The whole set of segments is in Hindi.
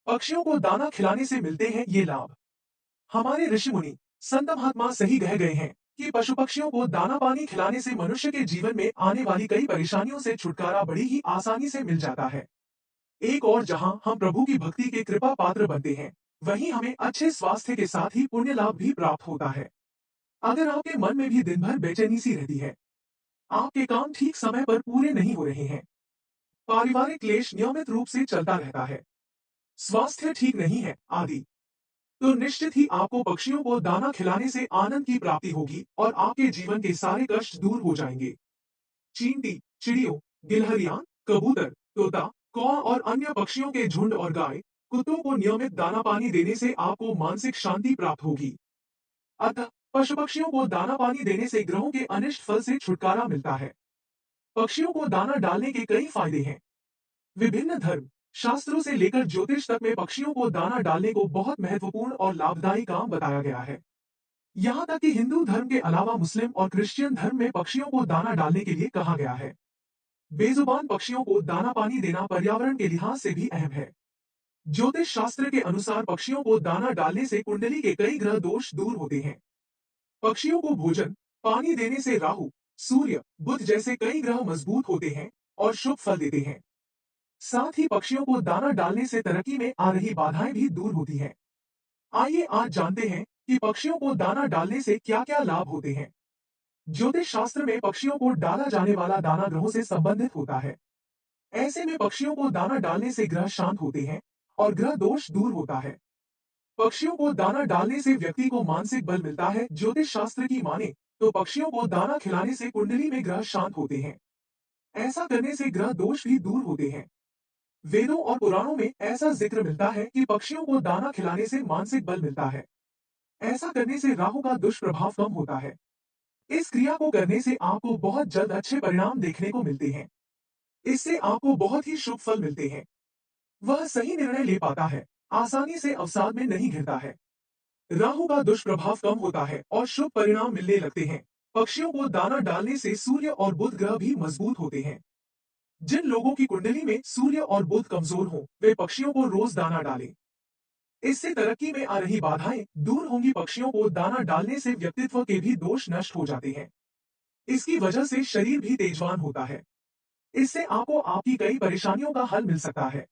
पक्षियों को दाना खिलाने से मिलते हैं ये लाभ। हमारे ऋषि मुनि संत महात्मा सही कह गए हैं कि पशु पक्षियों को दाना पानी खिलाने से मनुष्य के जीवन में आने वाली कई परेशानियों से छुटकारा बड़ी ही आसानी से मिल जाता है। एक और जहां हम प्रभु की भक्ति के कृपा पात्र बनते हैं, वहीं हमें अच्छे स्वास्थ्य के साथ ही पुण्य लाभ भी प्राप्त होता है। अगर आपके मन में भी दिन भर बेचैनी सी रहती है, आपके काम ठीक समय पर पूरे नहीं हो रहे हैं, पारिवारिक क्लेश नियमित रूप से चलता रहता है, स्वास्थ्य ठीक नहीं है आदि, तो निश्चित ही आपको पक्षियों को दाना खिलाने से आनंद की प्राप्ति होगी और आपके जीवन के सारे कष्ट दूर हो जाएंगे। चींटी, चिड़ियों, गिलहरियां, कबूतर, तोता, कौआ और अन्य पक्षियों के झुंड और गाय, कुत्तों को नियमित दाना पानी देने से आपको मानसिक शांति प्राप्त होगी। अतः पशु पक्षियों को दाना पानी देने से ग्रहों के अनिष्ट फल से छुटकारा मिलता है। पक्षियों को दाना डालने के कई फायदे हैं। विभिन्न धर्म शास्त्रों से लेकर ज्योतिष तक में पक्षियों को दाना डालने को बहुत महत्वपूर्ण और लाभदायी काम बताया गया है। यहाँ तक कि हिंदू धर्म के अलावा मुस्लिम और क्रिश्चियन धर्म में पक्षियों को दाना डालने के लिए कहा गया है। बेजुबान पक्षियों को दाना पानी देना पर्यावरण के लिहाज से भी अहम है। ज्योतिष शास्त्र के अनुसार पक्षियों को दाना डालने से कुंडली के कई ग्रह दोष दूर होते हैं। पक्षियों को भोजन पानी देने से राहु, सूर्य, बुध जैसे कई ग्रह मजबूत होते हैं और शुभ फल देते हैं। साथ ही पक्षियों को दाना डालने से तरक्की में आ रही बाधाएं भी दूर होती हैं। आइए आज जानते हैं कि पक्षियों को दाना डालने से क्या क्या लाभ होते हैं। ज्योतिष शास्त्र में पक्षियों को डाला जाने वाला दाना ग्रहों से संबंधित होता है। ऐसे में पक्षियों को दाना डालने से ग्रह शांत होते हैं और ग्रह दोष दूर होता है। पक्षियों को दाना डालने से व्यक्ति को मानसिक बल मिलता है। ज्योतिष शास्त्र की माने तो पक्षियों को दाना खिलाने से कुंडली में ग्रह शांत होते हैं। ऐसा करने से ग्रह दोष भी दूर होते हैं। वेदों और पुराणों में ऐसा जिक्र मिलता है कि पक्षियों को दाना खिलाने से मानसिक बल मिलता है। ऐसा करने से राहु का दुष्प्रभाव कम होता है। इस क्रिया को करने से आपको बहुत जल्द अच्छे परिणाम देखने को मिलते हैं। इससे आपको बहुत ही शुभ फल मिलते हैं। वह सही निर्णय ले पाता है, आसानी से अवसाद में नहीं घिरता है। राहु का दुष्प्रभाव कम होता है और शुभ परिणाम मिलने लगते हैं। पक्षियों को दाना डालने से सूर्य और बुध ग्रह भी मजबूत होते हैं। जिन लोगों की कुंडली में सूर्य और बुध कमजोर हो, वे पक्षियों को रोज दाना डालें। इससे तरक्की में आ रही बाधाएं दूर होंगी। पक्षियों को दाना डालने से व्यक्तित्व के भी दोष नष्ट हो जाते हैं। इसकी वजह से शरीर भी तेजवान होता है। इससे आपको आपकी कई परेशानियों का हल मिल सकता है।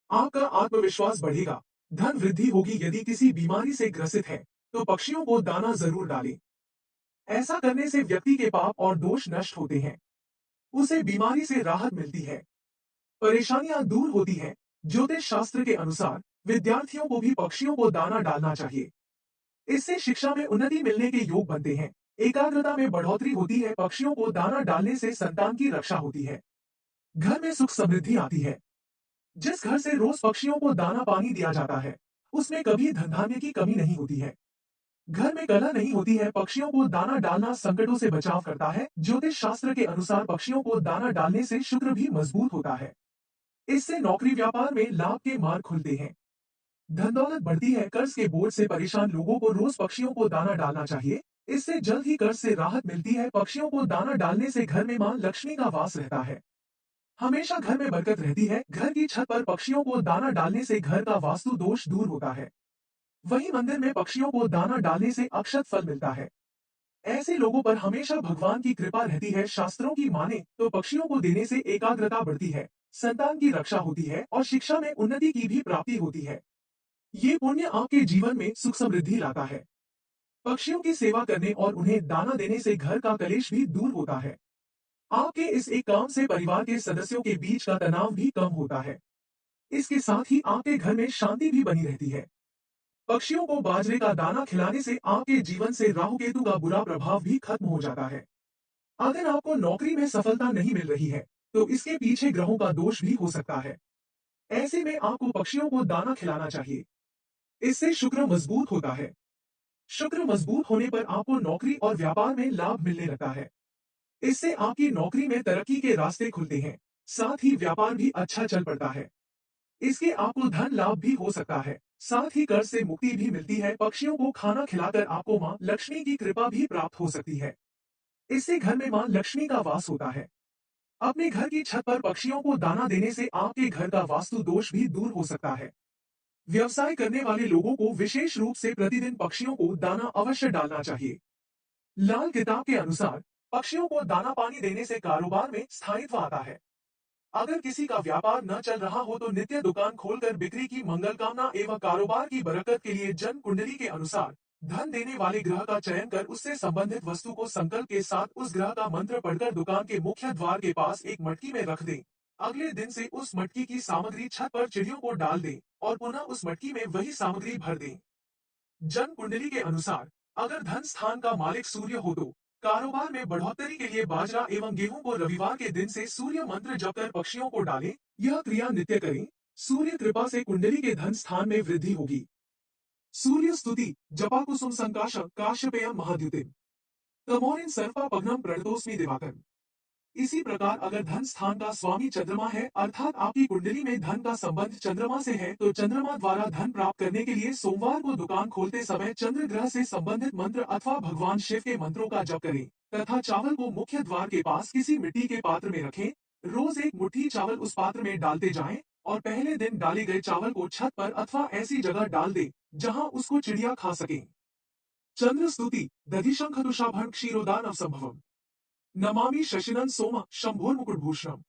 आपका आत्मविश्वास बढ़ेगा, धन वृद्धि होगी। यदि किसी बीमारी से ग्रसित है तो पक्षियों को दाना जरूर डालें। ऐसा करने से व्यक्ति के पाप और दोष नष्ट होते हैं, उसे बीमारी से राहत मिलती है, परेशानियां दूर होती हैं। ज्योतिष शास्त्र के अनुसार विद्यार्थियों को भी पक्षियों को दाना डालना चाहिए। इससे शिक्षा में उन्नति मिलने के योग बनते हैं, एकाग्रता में बढ़ोतरी होती है। पक्षियों को दाना डालने से संतान की रक्षा होती है, घर में सुख समृद्धि आती है। जिस घर से रोज पक्षियों को दाना पानी दिया जाता है, उसमें कभी धन धान्य की कमी नहीं होती है, घर में कलह नहीं होती है। पक्षियों को दाना डालना संकटों से बचाव करता है। ज्योतिष शास्त्र के अनुसार पक्षियों को दाना डालने से शुक्र भी मजबूत होता है। इससे नौकरी व्यापार में लाभ के मार्ग खुलते हैं, धन दौलत बढ़ती है। कर्ज के बोझ से परेशान लोगों को रोज पक्षियों को दाना डालना चाहिए। इससे जल्द ही कर्ज से राहत मिलती है। पक्षियों को दाना डालने से घर में मां लक्ष्मी का वास रहता है, हमेशा घर में बरकत रहती है। घर की छत पर पक्षियों को दाना डालने से घर का वास्तु दोष दूर होता है। वहीं मंदिर में पक्षियों को दाना डालने से अक्षत फल मिलता है। ऐसे लोगों पर हमेशा भगवान की कृपा रहती है। शास्त्रों की माने तो पक्षियों को देने से एकाग्रता बढ़ती है, संतान की रक्षा होती है और शिक्षा में उन्नति की भी प्राप्ति होती है। ये पुण्य आपके जीवन में सुख समृद्धि लाता है। पक्षियों की सेवा करने और उन्हें दाना देने से घर का कलेश भी दूर होता है। आपके इस एक काम से परिवार के सदस्यों के बीच का तनाव भी कम होता है। इसके साथ ही आपके घर में शांति भी बनी रहती है। पक्षियों को बाजरे का दाना खिलाने से आपके जीवन से राहु केतु का बुरा प्रभाव भी खत्म हो जाता है। अगर आपको नौकरी में सफलता नहीं मिल रही है, तो इसके पीछे ग्रहों का दोष भी हो सकता है। ऐसे में आपको पक्षियों को दाना खिलाना चाहिए। इससे शुक्र मजबूत होता है। शुक्र मजबूत होने पर आपको नौकरी और व्यापार में लाभ मिलने लगता है। इससे आपकी नौकरी में तरक्की के रास्ते खुलते हैं, साथ ही व्यापार भी अच्छा चल पड़ता है। इसके आपको धन लाभ भी हो सकता है, साथ ही कर्ज से मुक्ति भी मिलती है। पक्षियों को खाना खिलाकर आपको मां लक्ष्मी की कृपा भी प्राप्त हो सकती है। इससे घर में मां लक्ष्मी का वास होता है। अपने घर की छत पर पक्षियों को दाना देने से आपके घर का वास्तु दोष भी दूर हो सकता है। व्यवसाय करने वाले लोगों को विशेष रूप से प्रतिदिन पक्षियों को दाना अवश्य डालना चाहिए। लाल किताब के अनुसार पक्षियों को दाना पानी देने से कारोबार में स्थायित्व आता है। अगर किसी का व्यापार न चल रहा हो तो नित्य दुकान खोलकर बिक्री की मंगल कामना एवं कारोबार की बरकत के लिए जन्म कुंडली के अनुसार धन देने वाले ग्रह का चयन कर उससे संबंधित वस्तु को संकल्प के साथ उस ग्रह का मंत्र पढ़कर दुकान के मुख्य द्वार के पास एक मटकी में रख दें। अगले दिन से उस मटकी की सामग्री छत पर चिड़ियों को डाल दें और पुनः उस मटकी में वही सामग्री भर दें। जन्म कुंडली के अनुसार अगर धन स्थान का मालिक सूर्य हो तो कारोबार में बढ़ोतरी के लिए बाजरा एवं गेहूं को रविवार के दिन से सूर्य मंत्र जप कर पक्षियों को डालें। यह क्रिया नित्य करें। सूर्य कृपा से कुंडली के धन स्थान में वृद्धि होगी। सूर्य स्तुति जपा कुसुम संकाश काश्यपेयम महाद्युतिम तमोरिन सर्पा पघ्नम प्रणतोस्मि दिवाकर। इसी प्रकार अगर धन स्थान का स्वामी चंद्रमा है अर्थात आपकी कुंडली में धन का संबंध चंद्रमा से है तो चंद्रमा द्वारा धन प्राप्त करने के लिए सोमवार को दुकान खोलते समय चंद्र ग्रह से संबंधित मंत्र अथवा भगवान शिव के मंत्रों का जप करें तथा चावल को मुख्य द्वार के पास किसी मिट्टी के पात्र में रखें। रोज एक मुट्ठी चावल उस पात्र में डालते जाएं और पहले दिन डाले गए चावल को छत पर अथवा ऐसी जगह डाल दे जहाँ उसको चिड़िया खा सके। चंद्र स्तुति दधिशंखदुषाभरण क्षीरोदान संभवम नमामि शशिनन सोम शंभोर्मुकुटभूषणम।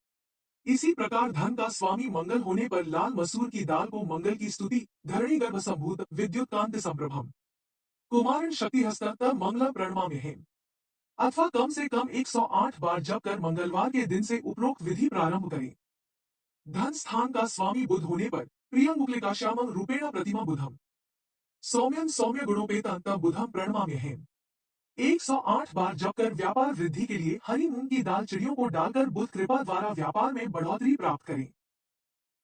इसी प्रकार धन का स्वामी मंगल होने पर लाल मसूर की दाल को मंगल की स्तुति धरणी गर्भ संभूत विद्युत कांत संप्रभम कुमारन शक्ति हस्त तब मंगलम प्रणमामि हेम अथवा कम से कम 108 बार जप कर मंगलवार के दिन से उपरोक्त विधि प्रारंभ करें। धन स्थान का स्वामी बुध होने पर प्रियं मुक्लिकाश्यामं रूपेण प्रतिमा बुधम सौम्यं सौम्य गुणोपेतं तब बुधम प्रणमामि हेम 108 बार जप कर व्यापार वृद्धि के लिए हरी मूंग की दाल चिड़ियों को डालकर बुध कृपा द्वारा व्यापार में बढ़ोतरी प्राप्त करें।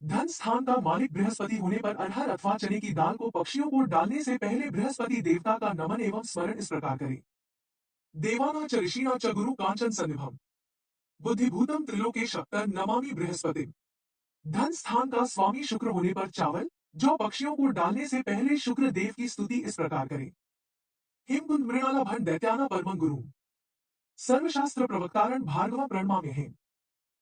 धन स्थान का मालिक बृहस्पति होने पर अरहर अथवा चने की दाल को पक्षियों को डालने से पहले बृहस्पति देवता का नमन एवं स्मरण इस प्रकार करें। देवाना च ऋषिना च गुरु कांचन सन्निभम बुद्धिभूतम त्रिलोकेश तन नमामि बृहस्पति। धन स्थान का स्वामी शुक्र होने पर चावल जो पक्षियों को डालने से पहले शुक्र देव की स्तुति इस प्रकार करें। हेमकुंद मृणाला भंड दैत्याना परमं गुरु सर्वशास्त्र प्रवक्तारण भार्गव प्रणमामि हेम।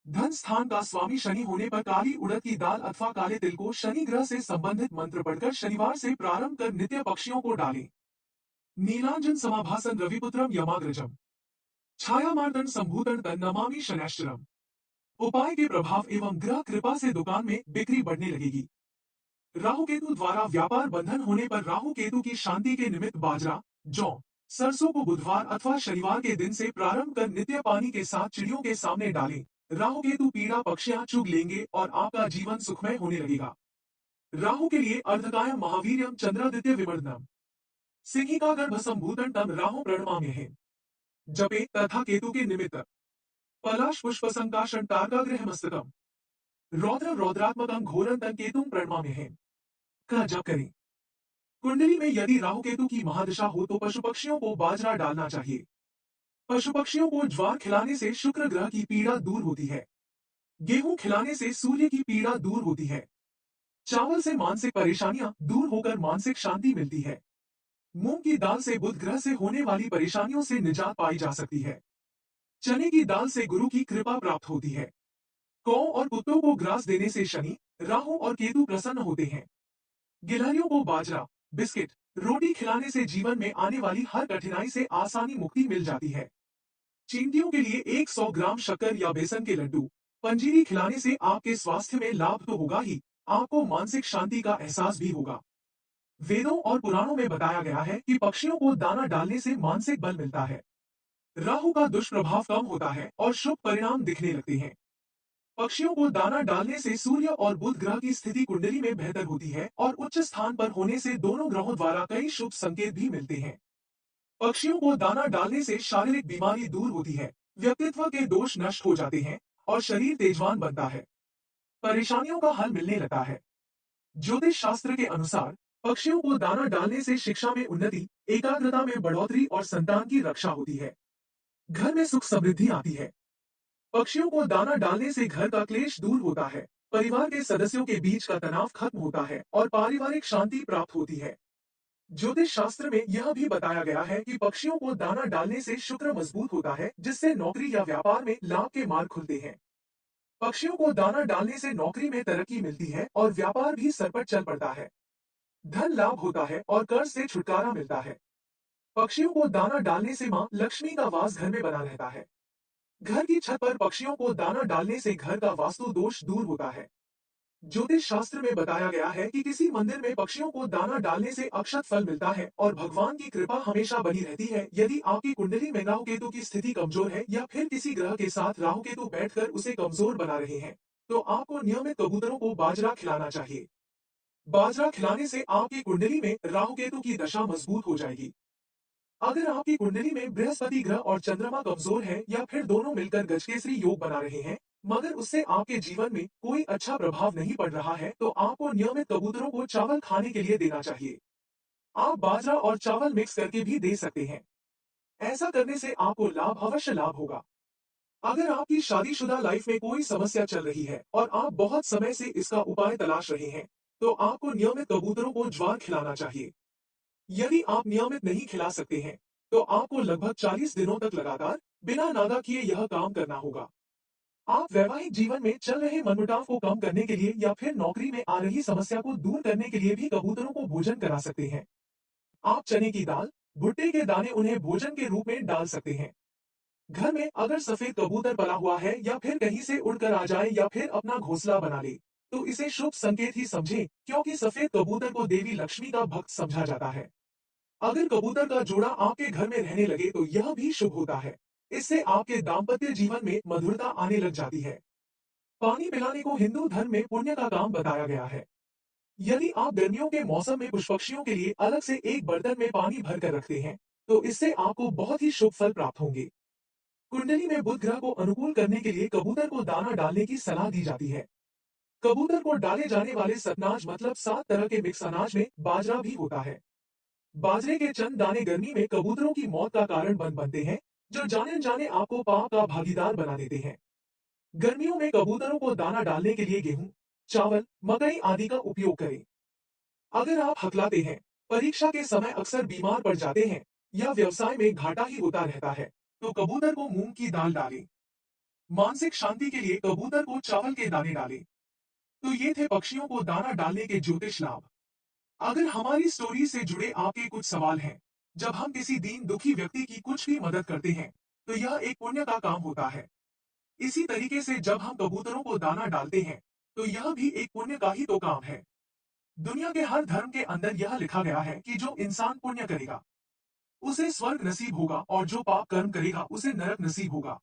धन स्थान का स्वामी शनि होने पर काली उड़द की दाल अथवा काले तिल को शनि ग्रह से संबंधित मंत्र पढ़कर शनिवार से प्रारंभ कर नित्य पक्षियों को डालें। नीलांजन समाभासन रविपुत्रम यमाग्रजम छाया मार्दन संभूतन तन नमामि शनैश्चरम। उपाय के प्रभाव एवं ग्रह कृपा से दुकान में बिक्री बढ़ने लगेगी। राहु केतु द्वारा व्यापार बंधन होने पर राहु केतु की शांति के निमित्त बाजरा जौ सरसों को बुधवार अथवा शनिवार के दिन से प्रारंभ कर नित्य पानी के साथ चिड़ियों के सामने डालें। राहु केतु पीड़ा पक्षियां चुग लेंगे और आपका जीवन सुखमय होने लगेगा। राहु के लिए अर्धकायम महावीर्यम चंद्रादित्य विवर्धनम सिंहिका गर्भ संभूतन तम राहु प्रणमाम्य है। जपे तथा केतु के निमित्त पलाश पुष्प संकाशन तारकाग्रह मस्तकम रौद्र रौद्रात्मकम घोरंतन केतुम प्रणमाम्य है का जप करें। कुंडली में यदि राहु केतु की महादशा हो तो पशु पक्षियों को बाजरा डालना चाहिए। पशु पक्षियों को ज्वार खिलाने से शुक्र ग्रह की पीड़ा दूर होती है। गेहूं खिलाने से सूर्य की पीड़ा दूर होती है। चावल से मानसिक परेशानियां दूर होकर मानसिक शांति मिलती है। मूंग की दाल से बुध ग्रह से होने वाली परेशानियों से निजात पाई जा सकती है। चने की दाल से गुरु की कृपा प्राप्त होती है। कौ और कुत्तों को ग्रास देने से शनि राहु और केतु प्रसन्न होते हैं। गिलहरियों को बाजरा बिस्किट रोटी खिलाने से जीवन में आने वाली हर कठिनाई से आसानी मुक्ति मिल जाती है। चींटियों के लिए 100 ग्राम शक्कर या बेसन के लड्डू पंजीरी खिलाने से आपके स्वास्थ्य में लाभ तो होगा ही, आपको मानसिक शांति का एहसास भी होगा। वेदों और पुराणों में बताया गया है कि पक्षियों को दाना डालने से मानसिक बल मिलता है। राहु का दुष्प्रभाव कम होता है और शुभ परिणाम दिखने लगते हैं। पक्षियों को दाना डालने से सूर्य और बुध ग्रह की स्थिति कुंडली में बेहतर होती है और उच्च स्थान पर होने से दोनों ग्रहों द्वारा कई शुभ संकेत भी मिलते हैं। पक्षियों को दाना डालने से शारीरिक बीमारी दूर होती है, व्यक्तित्व के दोष नष्ट हो जाते हैं और शरीर तेजवान बनता है। परेशानियों का हल मिलने लगता है। ज्योतिष शास्त्र के अनुसार पक्षियों को दाना डालने से शिक्षा में उन्नति, एकाग्रता में बढ़ोतरी और संतान की रक्षा होती है। घर में सुख समृद्धि आती है। पक्षियों को दाना डालने से घर का क्लेश दूर होता है, परिवार के सदस्यों के बीच का तनाव खत्म होता है और पारिवारिक शांति प्राप्त होती है। ज्योतिष शास्त्र में यह भी बताया गया है कि पक्षियों को दाना डालने से शुक्र मजबूत होता है, जिससे नौकरी या व्यापार में लाभ के मार्ग खुलते हैं। पक्षियों को दाना डालने से नौकरी में तरक्की मिलती है और व्यापार भी सरपट चल पड़ता है। धन लाभ होता है और कर्ज से छुटकारा मिलता है। पक्षियों को दाना डालने से माँ लक्ष्मी का वास घर में बना रहता है। घर की छत पर पक्षियों को दाना डालने से घर का वास्तु दोष दूर होता है। ज्योतिष शास्त्र में बताया गया है कि किसी मंदिर में पक्षियों को दाना डालने से अक्षत फल मिलता है और भगवान की कृपा हमेशा बनी रहती है। यदि आपकी कुंडली में राहु केतु की स्थिति कमजोर है या फिर किसी ग्रह के साथ राहु केतु बैठकर उसे कमजोर बना रहे हैं, तो आपको नियमित कबूतरों को बाजरा खिलाना चाहिए। बाजरा खिलाने से आपकी कुंडली में राहु केतु की दशा मजबूत हो जाएगी। अगर आपकी कुंडली में बृहस्पति ग्रह और चंद्रमा कमजोर है या फिर दोनों मिलकर गजकेसरी योग बना रहे हैं, मगर उससे आपके जीवन में कोई अच्छा प्रभाव नहीं पड़ रहा है, तो आपको नियमित कबूतरों को चावल खाने के लिए देना चाहिए। आप बाजरा और चावल मिक्स करके भी दे सकते हैं। ऐसा करने से आपको अवश्य लाभ होगा। अगर आपकी शादीशुदा लाइफ में कोई समस्या चल रही है और आप बहुत समय से इसका उपाय तलाश रहे हैं, तो आपको नियमित कबूतरों को ज्वार खिलाना चाहिए। यदि आप नियमित नहीं खिला सकते हैं, तो आपको लगभग 40 दिनों तक लगातार बिना नागा किए यह काम करना होगा। आप वैवाहिक जीवन में चल रहे मनमुटाव को कम करने के लिए या फिर नौकरी में आ रही समस्या को दूर करने के लिए भी कबूतरों को भोजन करा सकते हैं। आप चने की दाल, भुट्टे के दाने उन्हें भोजन के रूप में डाल सकते हैं। घर में अगर सफेद कबूतर पला हुआ है या फिर कहीं से उड़कर आ जाए या फिर अपना घोंसला बना ले, तो इसे शुभ संकेत ही समझें, क्योंकि सफेद कबूतर को देवी लक्ष्मी का भक्त समझा जाता है। अगर कबूतर का जोड़ा आपके घर में रहने लगे तो यह भी शुभ होता है। इससे आपके दाम्पत्य जीवन में मधुरता आने लग जाती है। पानी पिलाने को हिंदू धर्म में पुण्य का काम बताया गया है। यदि आप गर्मियों के मौसम में पुष्पक्षियों के लिए अलग से एक बर्तन में पानी भर कर रखते हैं, तो इससे आपको बहुत ही शुभ फल प्राप्त होंगे। कुंडली में बुध ग्रह को अनुकूल करने के लिए कबूतर को दाना डालने की सलाह दी जाती है। कबूतर को डाले जाने वाले सतनाज मतलब 7 तरह के मिक्स अनाज में बाजरा भी होता है। बाजरे के चंद दाने गर्मी में कबूतरों की मौत का कारण बनते हैं, जो जाने अनजाने आपको पाप का भागीदार बना देते हैं। गर्मियों में कबूतरों को दाना डालने के लिए गेहूं, चावल, मकई आदि का उपयोग करें। अगर आप हकलाते हैं, परीक्षा के समय अक्सर बीमार पड़ जाते हैं या व्यवसाय में घाटा ही होता रहता है, तो कबूतर को मूंग की दाल डालें। मानसिक शांति के लिए कबूतर को चावल के दाने डालें। तो ये थे पक्षियों को दाना डालने के ज्योतिष लाभ। अगर हमारी स्टोरी से जुड़े आपके कुछ सवाल हैं, जब हम किसी दीन दुखी व्यक्ति की कुछ भी मदद करते हैं, तो यह एक पुण्य का काम होता है। इसी तरीके से जब हम कबूतरों को दाना डालते हैं, तो यह भी एक पुण्य का ही तो काम है। दुनिया के हर धर्म के अंदर यह लिखा गया है कि जो इंसान पुण्य करेगा, उसे स्वर्ग नसीब होगा और जो पाप कर्म करेगा, उसे नरक नसीब होगा।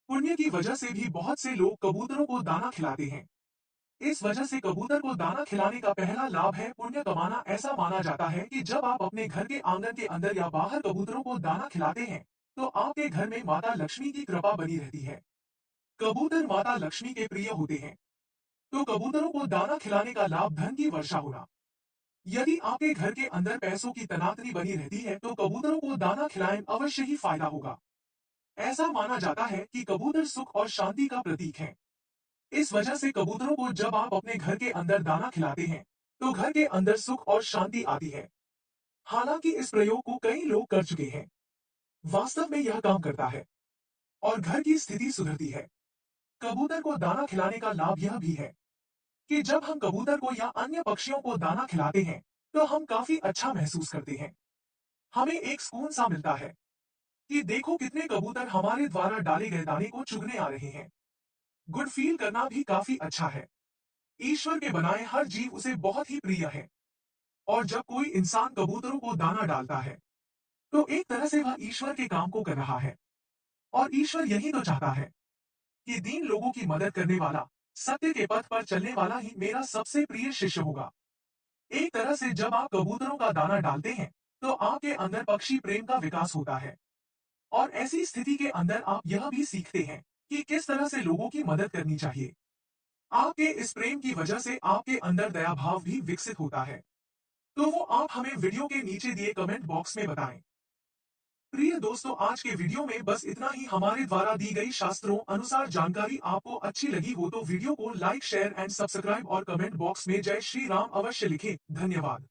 पुण्य की वजह से भी बहुत से लोग कबूतरों को दाना खिलाते हैं। इस वजह से कबूतर को दाना खिलाने का पहला लाभ है पुण्य कमाना। ऐसा माना जाता है कि जब आप अपने घर के आंगन के अंदर या बाहर कबूतरों को दाना खिलाते हैं, तो आपके घर में माता लक्ष्मी की कृपा बनी रहती है। कबूतर माता लक्ष्मी के प्रिय होते हैं, तो कबूतरों को दाना खिलाने का लाभ धन की वर्षा होना। यदि आपके घर के अंदर पैसों की तनातनी बनी रहती है, तो कबूतरों को दाना खिलाएं अवश्य ही फायदा होगा। ऐसा माना जाता है कि कबूतर सुख और शांति का प्रतीक है। इस वजह से कबूतरों को जब आप अपने घर के अंदर दाना खिलाते हैं, तो घर के अंदर सुख और शांति आती है। हालांकि इस प्रयोग को कई लोग कर चुके हैं। वास्तव में यह काम करता है और घर की स्थिति सुधरती है। कबूतर को दाना खिलाने का लाभ यह भी है कि जब हम कबूतर को या अन्य पक्षियों को दाना खिलाते हैं, तो हम काफी अच्छा महसूस करते हैं। हमें एक सुकून सा मिलता है कि देखो कितने कबूतर हमारे द्वारा डाले गए दाने को चुगने आ रहे हैं। गुड फील करना भी काफी अच्छा है। ईश्वर के बनाए हर जीव उसे बहुत ही प्रिय है और जब कोई इंसान कबूतरों को दाना डालता है, तो एक तरह से वह ईश्वर के काम को कर रहा है। और ईश्वर यही तो चाहता है कि दीन लोगों की मदद करने वाला, सत्य के पथ पर चलने वाला ही मेरा सबसे प्रिय शिष्य होगा। एक तरह से जब आप कबूतरों का दाना डालते हैं, तो आपके अंदर पक्षी प्रेम का विकास होता है और ऐसी स्थिति के अंदर आप यह भी सीखते हैं कि किस तरह से लोगों की मदद करनी चाहिए। आपके इस प्रेम की वजह से आपके अंदर दया भाव भी विकसित होता है। तो वो आप हमें वीडियो के नीचे दिए कमेंट बॉक्स में बताएं। प्रिय दोस्तों, आज के वीडियो में बस इतना ही। हमारे द्वारा दी गई शास्त्रों अनुसार जानकारी आपको अच्छी लगी हो तो वीडियो को लाइक, शेयर एंड सब्सक्राइब और कमेंट बॉक्स में जय श्री राम अवश्य लिखें। धन्यवाद।